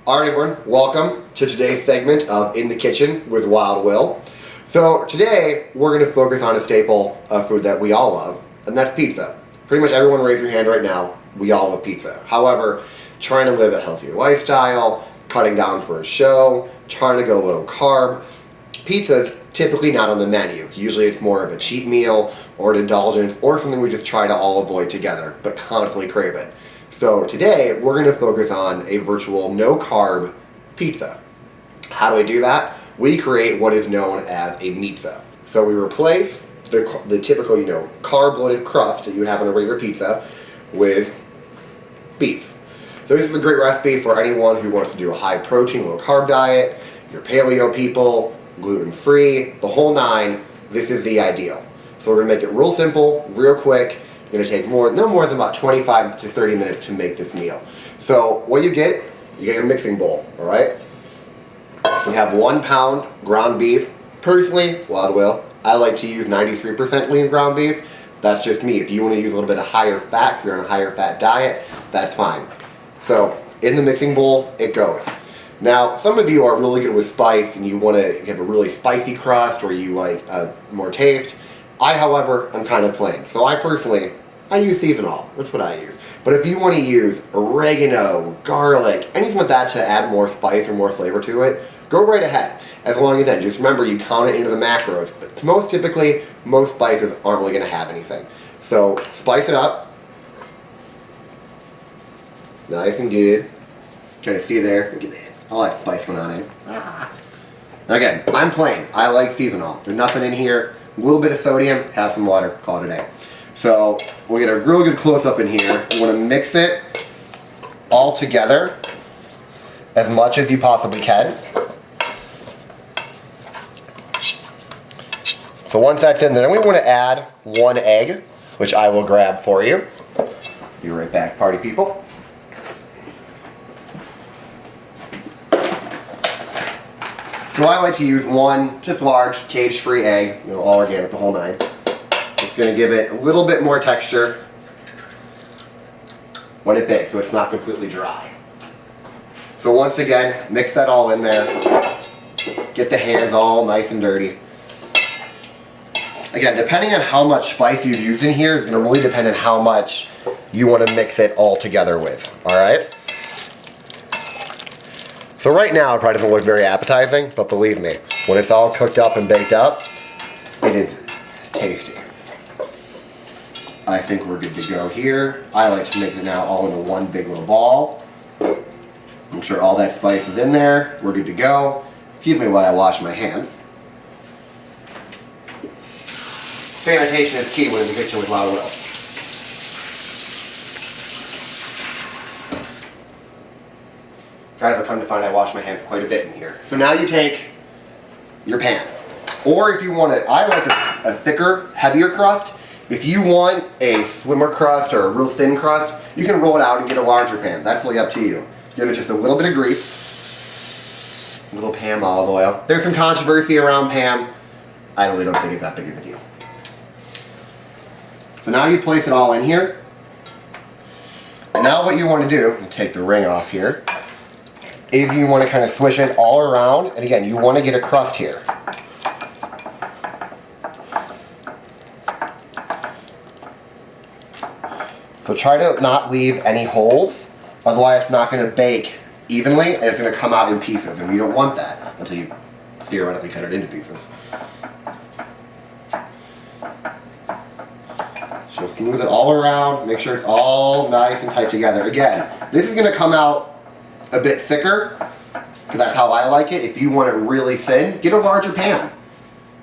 Alright everyone, welcome to today's segment of In the Kitchen with Wild Will. So today we're going to focus on a staple of food that we all love, and that's pizza. Pretty much everyone raise your hand right now, we all love pizza. However, trying to live a healthier lifestyle, cutting down for a show, trying to go low carb, pizza's typically not on the menu. Usually it's more of a cheat meal or an indulgence or something we just try to all avoid together, but constantly crave it. So today we're going to focus on a virtual no-carb pizza. How do we do that? We create what is known as a MeatZZa. So we replace the typical, carb-loaded crust that you have on a regular pizza with beef. So this is a great recipe for anyone who wants to do a high-protein, low-carb diet, your paleo people, gluten-free, the whole nine. This is the ideal. So we're going to make it real simple, real quick. It's going to take no more than about 25 to 30 minutes to make this meal. So what you get your mixing bowl, alright? We have 1 pound ground beef. Personally, Wild Will, I like to use 93% lean ground beef. That's just me. If you want to use a little bit of higher fat, if you're on a higher fat diet, that's fine. So in the mixing bowl, it goes. Now, some of you are really good with spice and you have a really spicy crust or you like more taste. I, however, am kind of plain. So I use seasonal. That's what I use. But if you want to use oregano, garlic, anything like that to add more spice or more flavor to it, go right ahead. As long as then, just remember you count it into the macros. But most spices aren't really going to have anything. So spice it up. Nice and good. Trying to see there. Look at that. All that spice going on in. Again, I'm plain. I like seasonal. There's nothing in here. A little bit of sodium, have some water, call it a day. So we'll get a real good close up in here. You want to mix it all together as much as you possibly can. So once that's in there, then we want to add 1 egg, which I will grab for you. Be right back, party people. So I like to use 1 just large cage-free egg, all organic, the whole nine. It's going to give it a little bit more texture when it bakes, so it's not completely dry. So once again, mix that all in there. Get the hands all nice and dirty. Again, depending on how much spice you've used in here, it's going to really depend on how much you want to mix it all together with. Alright? So right now it probably doesn't look very appetizing, but believe me, when it's all cooked up and baked up, it is tasty. I think we're good to go here. I like to make it now all into one big little ball. Make sure all that spice is in there. We're good to go. Excuse me while I wash my hands. Sanitation is key when in the kitchen with Wild Will. Guys, I'll come to find I wash my hands quite a bit in here. So now you take your pan. Or if you want it, I like a thicker, heavier crust. If you want a swimmer crust or a real thin crust, you can roll it out and get a larger pan. That's really up to you. Give it just a little bit of grease. A little Pam olive oil. There's some controversy around Pam. I really don't think it's that big of a deal. So now you place it all in here. And now what you want to do, take the ring off here, is you want to kind of swish it all around, and again, you want to get a crust here. So try to not leave any holes, otherwise it's not going to bake evenly, and it's going to come out in pieces, and you don't want that until you theoretically cut it into pieces. So smooth it all around, make sure it's all nice and tight together. Again, this is going to come out a bit thicker, because that's how I like it. If you want it really thin, get a larger pan.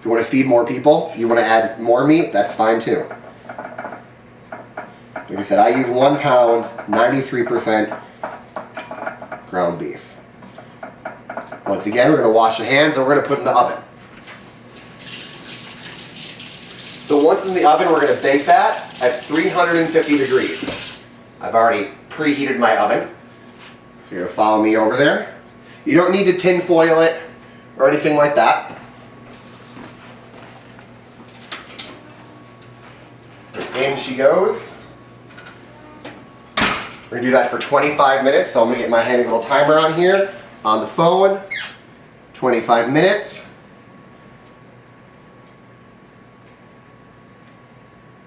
If you want to feed more people, you want to add more meat, that's fine too. Like I said, I use 1 pound, 93% ground beef. Once again, we're going to wash the hands and we're going to put it in the oven. So once in the oven, we're going to bake that at 350 degrees. I've already preheated my oven. You're going to follow me over there. You don't need to tin foil it or anything like that. In she goes. We're gonna do that for 25 minutes. So I'm gonna get my handy little timer on here, on the phone. 25 minutes.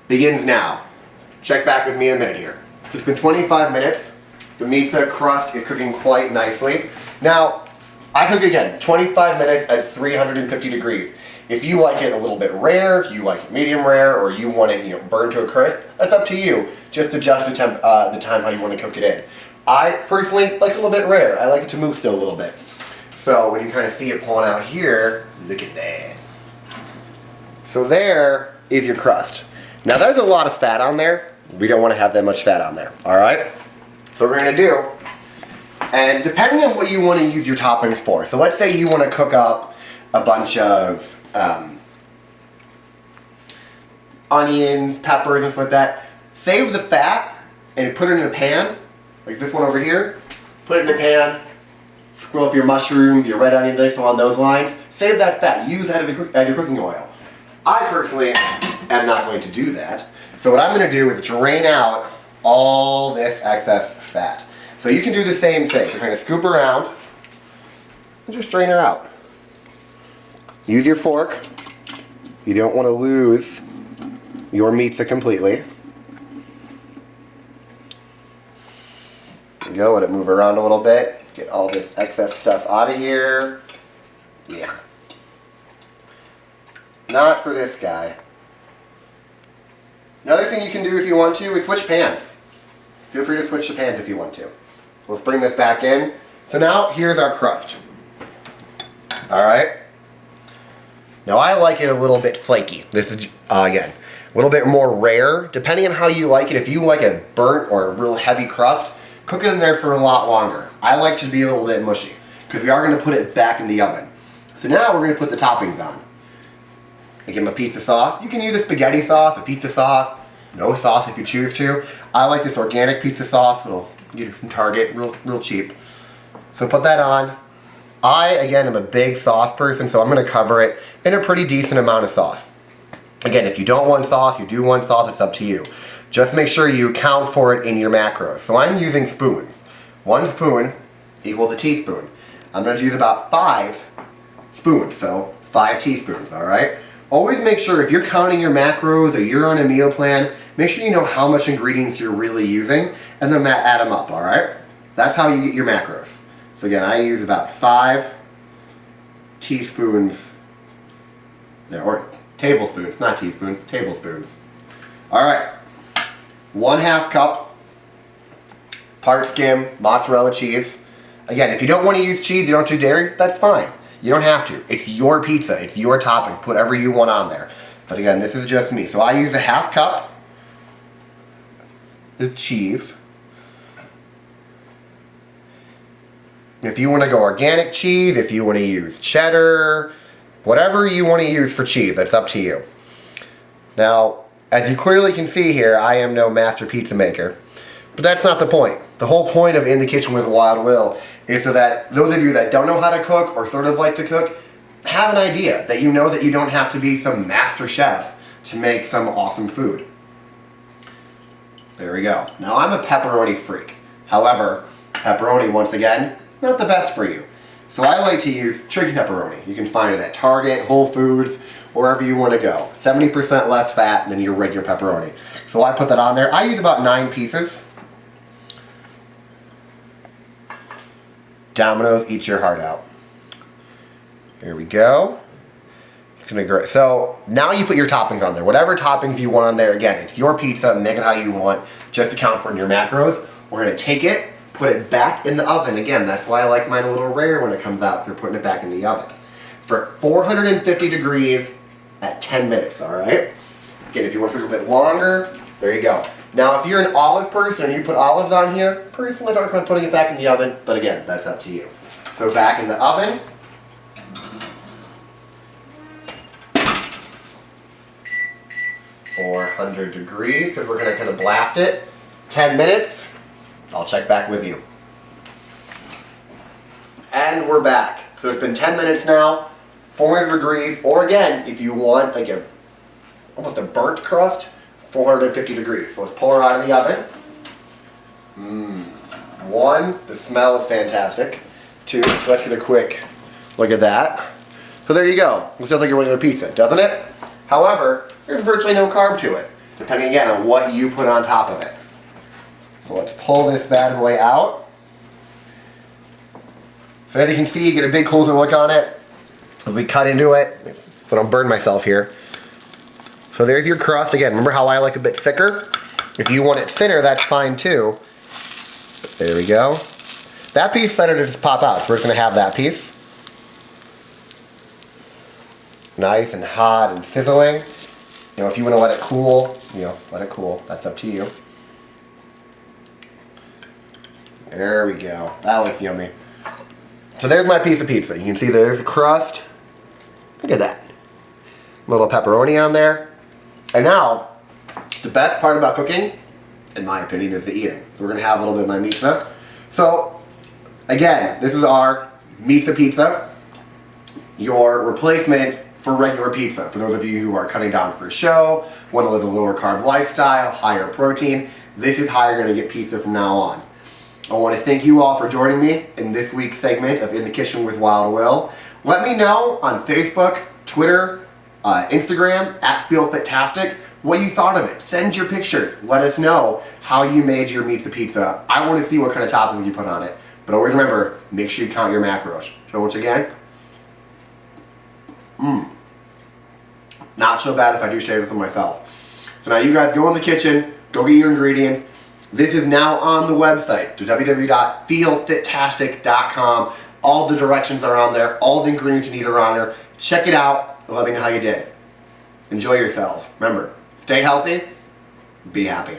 Begins now. Check back with me in a minute here. So it's been 25 minutes. The MeatZZa crust is cooking quite nicely. Now, I cook again, 25 minutes at 350 degrees. If you like it a little bit rare, you like it medium rare, or you want it burned to a crisp, that's up to you. Just adjust the time how you want to cook it in. I personally like it a little bit rare. I like it to move still a little bit. So when you kind of see it pulling out here, look at that. So there is your crust. Now there's a lot of fat on there. We don't want to have that much fat on there, all right? So what we're gonna do, and depending on what you want to use your toppings for, so let's say you want to cook up a bunch of onions, peppers, and stuff like that, save the fat and put it in a pan, like this one over here. Put it in a pan, scroll up your mushrooms, your red onions, anything along those lines. Save that fat, use that as your cooking oil. I personally am not going to do that. So what I'm going to do is drain out all this excess fat. So you can do the same thing. You're going to scoop around and just drain her out. Use your fork. You don't want to lose your MeatZZa completely. There you go, let it move around a little bit. Get all this excess stuff out of here. Yeah. Not for this guy. Another thing you can do if you want to is switch pans. Feel free to switch the pans if you want to. Let's bring this back in. So now here's our crust. Alright. Now I like it a little bit flaky. This is, again, a little bit more rare. Depending on how you like it, if you like a burnt or a real heavy crust, cook it in there for a lot longer. I like to be a little bit mushy because we are going to put it back in the oven. So now we're going to put the toppings on. I give them a pizza sauce. You can use a spaghetti sauce, a pizza sauce, no sauce if you choose to. I like this organic pizza sauce. It'll get it from Target, real cheap. So put that on. I, again, am a big sauce person, so I'm going to cover it in a pretty decent amount of sauce. Again, if you don't want sauce, you do want sauce, it's up to you. Just make sure you account for it in your macros. So I'm using spoons. 1 spoon equals a teaspoon. I'm going to use about 5 spoons, so 5 teaspoons, all right? Always make sure if you're counting your macros or you're on a meal plan, make sure you know how much ingredients you're really using and then add them up, all right? That's how you get your macros. So again, I use about 5 teaspoons, or tablespoons, not teaspoons, tablespoons. All right, 1/2 cup part skim mozzarella cheese. Again, if you don't want to use cheese, you don't do dairy, that's fine. You don't have to. It's your pizza, it's your topping, put whatever you want on there. But again, this is just me. So I use a 1/2 cup of cheese. If you want to go organic cheese, if you want to use cheddar, whatever you want to use for cheese, that's up to you. Now, as you clearly can see here, I am no master pizza maker. But that's not the point. The whole point of In the Kitchen with Wild Will is so that those of you that don't know how to cook or sort of like to cook, have an idea that you know that you don't have to be some master chef to make some awesome food. There we go. Now I'm a pepperoni freak. However, pepperoni, once again, not the best for you. So I like to use turkey pepperoni. You can find it at Target, Whole Foods, wherever you want to go. 70% less fat than your regular pepperoni. So I put that on there. I use about 9 pieces. Domino's, eat your heart out. Here we go. It's gonna grow. So now you put your toppings on there. Whatever toppings you want on there, again, it's your pizza, make it how you want. Just account for it in your macros. We're gonna take it, put it back in the oven. Again, that's why I like mine a little rare when it comes out. We're putting it back in the oven for 450 degrees at 10 minutes, all right? Again, if you want to cook a bit longer, there you go. Now, if you're an olive person and you put olives on here, personally I don't recommend putting it back in the oven, but again, that's up to you. So back in the oven. 400 degrees, because we're gonna kind of blast it. 10 minutes, I'll check back with you. And we're back. So it's been 10 minutes now, 400 degrees, or again, if you want like almost a burnt crust, 450 degrees. So let's pull her out of the oven. One, the smell is fantastic. Two, let's get a quick look at that. So there you go. Looks just like a regular pizza, doesn't it? However, there's virtually no carb to it, depending again on what you put on top of it. So let's pull this bad boy out. So as you can see, you get a big closer look on it. As we cut into it, so I don't burn myself here. So there's your crust. Again, remember how I like a bit thicker? If you want it thinner, that's fine too. There we go. That piece started to just pop out, so we're just gonna have that piece. Nice and hot and sizzling. You know, if you want to let it cool, you know, let it cool. That's up to you. There we go. That looks yummy. So there's my piece of pizza. You can see there's the crust. Look at that. Little pepperoni on there. And now, the best part about cooking, in my opinion, is the eating. So we're going to have a little bit of my MeatZZa. So, again, this is our MeatZZa pizza. Your replacement for regular pizza. For those of you who are cutting down for a show, want to live a lower carb lifestyle, higher protein, this is how you're going to get pizza from now on. I want to thank you all for joining me in this week's segment of In the Kitchen with Wild Will. Let me know on Facebook, Twitter, Instagram, @FeelFitastic, what you thought of it. Send your pictures. Let us know how you made your MeatZZa pizza. I want to see what kind of toppings you put on it. But always remember, make sure you count your macros. So once again, not so bad if I do share this with myself. So now you guys go in the kitchen, go get your ingredients. This is now on the website, www.feelfitastic.com. All the directions are on there. All the ingredients you need are on there. Check it out and let me know how you did. Enjoy yourselves. Remember, stay healthy, be happy.